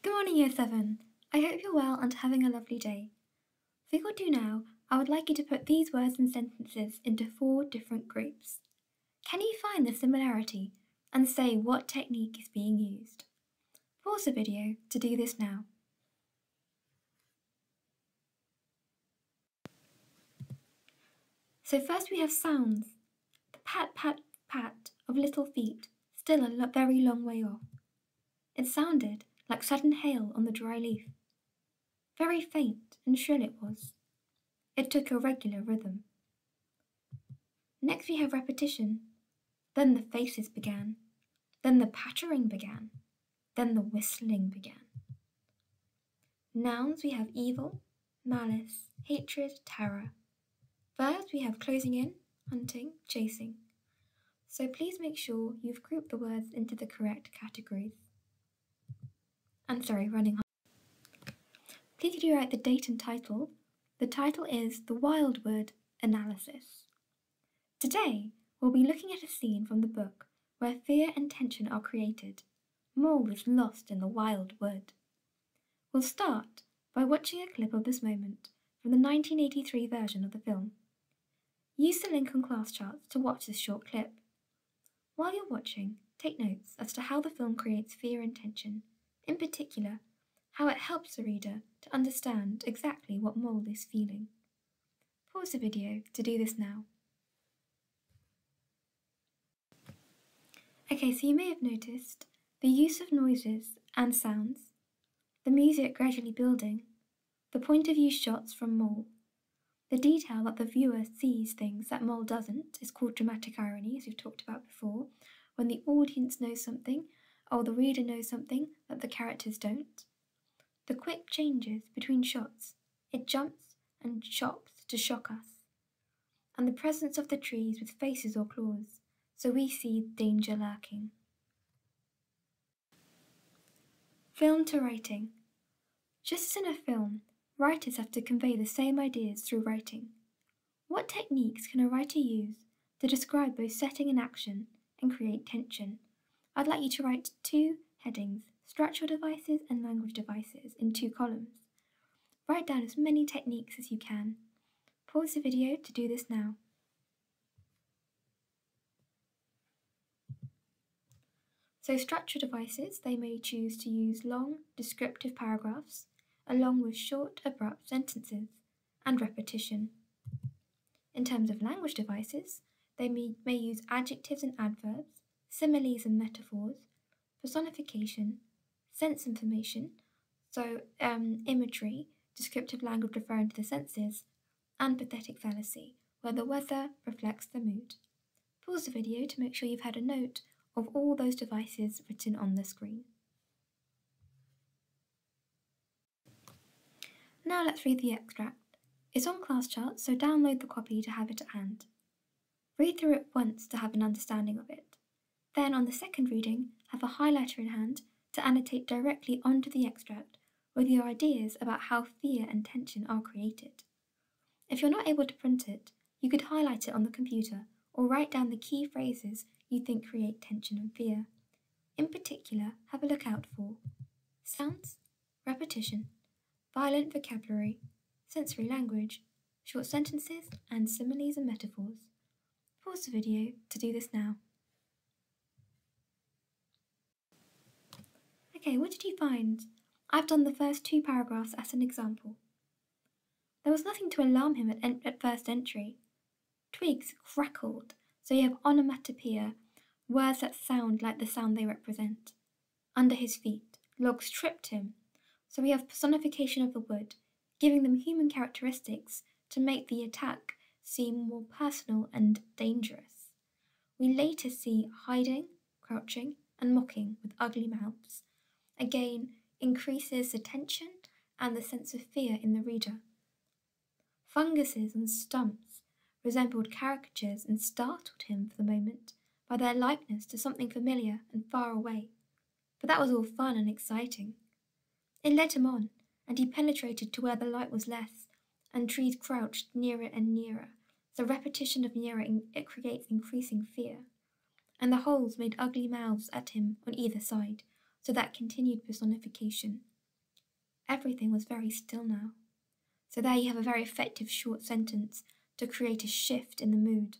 Good morning, Year 7. I hope you're well and having a lovely day. For your do now, I would like you to put these words and sentences into 4 different groups. Can you find the similarity and say what technique is being used? Pause the video to do this now. So first we have sounds. The pat, pat, pat of little feet, still a very long way off. It sounded like sudden hail on the dry leaf. Very faint and shrill it was. It took a regular rhythm. Next we have repetition. Then the faces began. Then the pattering began. Then the whistling began. Nouns we have evil, malice, hatred, terror. Verbs we have closing in, hunting, chasing. So please make sure you've grouped the words into the correct categories. Running hard. Please could you write the date and title? The title is The Wildwood Analysis. Today, we'll be looking at a scene from the book where fear and tension are created. Mole is lost in the wild wood. We'll start by watching a clip of this moment from the 1983 version of the film. Use the link on ClassCharts to watch this short clip. While you're watching, take notes as to how the film creates fear and tension, in particular, how it helps the reader to understand exactly what Mole is feeling. Pause the video to do this now. Okay, so you may have noticed the use of noises and sounds, the music gradually building, the point of view shots from Mole. The detail that the viewer sees things that Mole doesn't is called dramatic irony, as we've talked about before, when the audience knows something or the reader knows something that the characters don't. The quick changes between shots, it jumps and chops to shock us. And the presence of the trees with faces or claws, so we see danger lurking. Film to writing. Just as in a film, writers have to convey the same ideas through writing. What techniques can a writer use to describe both setting and action and create tension? I'd like you to write 2 headings, structural devices and language devices, in 2 columns. Write down as many techniques as you can. Pause the video to do this now. So structural devices, they may choose to use long, descriptive paragraphs, along with short, abrupt sentences, and repetition. In terms of language devices, they may use adjectives and adverbs, similes and metaphors, personification, sense information, so imagery, descriptive language referring to the senses, and pathetic fallacy, where the weather reflects the mood. Pause the video to make sure you've had a note of all those devices written on the screen. Now let's read the extract. It's on ClassCharts, so download the copy to have it at hand. Read through it once to have an understanding of it. Then on the second reading, have a highlighter in hand to annotate directly onto the extract with your ideas about how fear and tension are created. If you're not able to print it, you could highlight it on the computer or write down the key phrases you think create tension and fear. In particular, have a look out for sounds, repetition, violent vocabulary, sensory language, short sentences, and similes and metaphors. Pause the video to do this now. Okay, what did you find? I've done the first 2 paragraphs as an example. There was nothing to alarm him at first entry. Twigs crackled, so you have onomatopoeia, words that sound like the sound they represent. Under his feet, logs tripped him, so we have personification of the wood, giving them human characteristics to make the attack seem more personal and dangerous. We later see hiding, crouching, and mocking with ugly mouths. Again, increases the tension and the sense of fear in the reader. Funguses and stumps resembled caricatures and startled him for the moment by their likeness to something familiar and far away. But that was all fun and exciting. It led him on, and he penetrated to where the light was less, and trees crouched nearer and nearer. The repetition of nearer it creates increasing fear, and the holes made ugly mouths at him on either side, so that continued personification everything was very still now. So there you have a very effective short sentence to create a shift in the mood.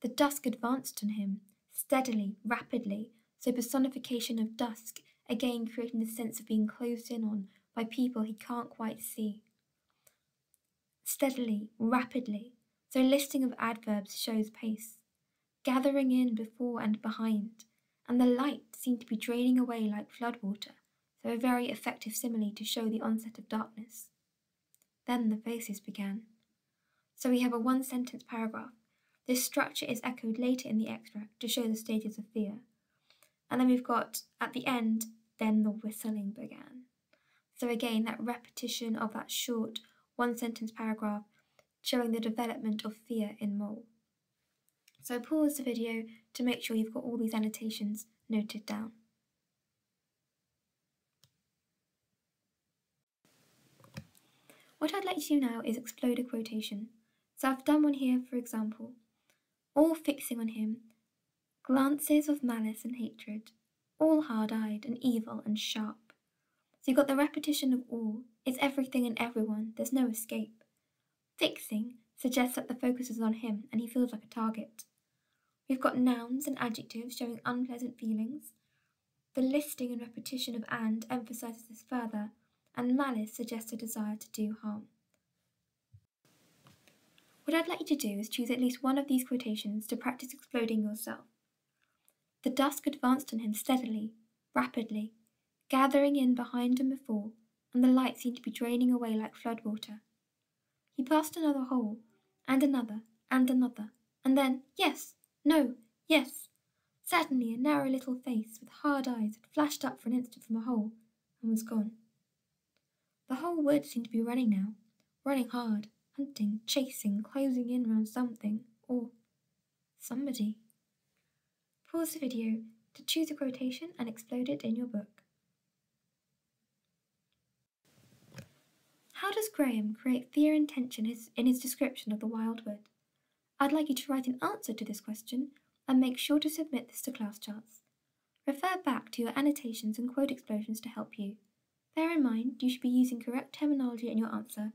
The dusk advanced on him, steadily, rapidly, so personification of dusk, again creating the sense of being closed in on by people he can't quite see. Steadily, rapidly, so a listing of adverbs shows pace. Gathering in before and behind, and the light seemed to be draining away like floodwater, so a very effective simile to show the onset of darkness. Then the faces began. So we have a one-sentence paragraph. This structure is echoed later in the extract to show the stages of fear. And then we've got, at the end, then the whistling began. So again, that repetition of that short one-sentence paragraph showing the development of fear in Mole. So pause the video to make sure you've got all these annotations noted down. What I'd like to do now is explode a quotation. So I've done one here, for example. All fixing on him, glances of malice and hatred, all hard-eyed and evil and sharp. So you've got the repetition of all. It's everything and everyone. There's no escape. Fixing suggests that the focus is on him and he feels like a target. We've got nouns and adjectives showing unpleasant feelings. The listing and repetition of and emphasizes this further, and malice suggests a desire to do harm. What I'd like you to do is choose at least one of these quotations to practice exploding yourself. The dusk advanced on him steadily, rapidly, gathering in behind and before, and the light seemed to be draining away like floodwater. He passed another hole, and another, and another, and then, yes, no, yes. Certainly a narrow little face with hard eyes had flashed up for an instant from a hole, and was gone. The whole wood seemed to be running now, running hard, hunting, chasing, closing in round something, or somebody. Pause the video to choose a quotation and explode it in your book. How does Graham create fear and tension in his description of the wild wood? I'd like you to write an answer to this question and make sure to submit this to ClassCharts. Refer back to your annotations and quote explosions to help you. Bear in mind you should be using correct terminology in your answer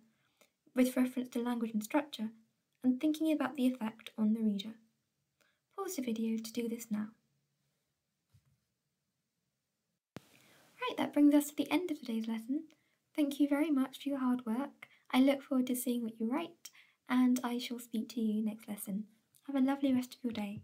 with reference to language and structure and thinking about the effect on the reader. Pause the video to do this now. Right, that brings us to the end of today's lesson. Thank you very much for your hard work. I look forward to seeing what you write, and I shall speak to you next lesson. Have a lovely rest of your day.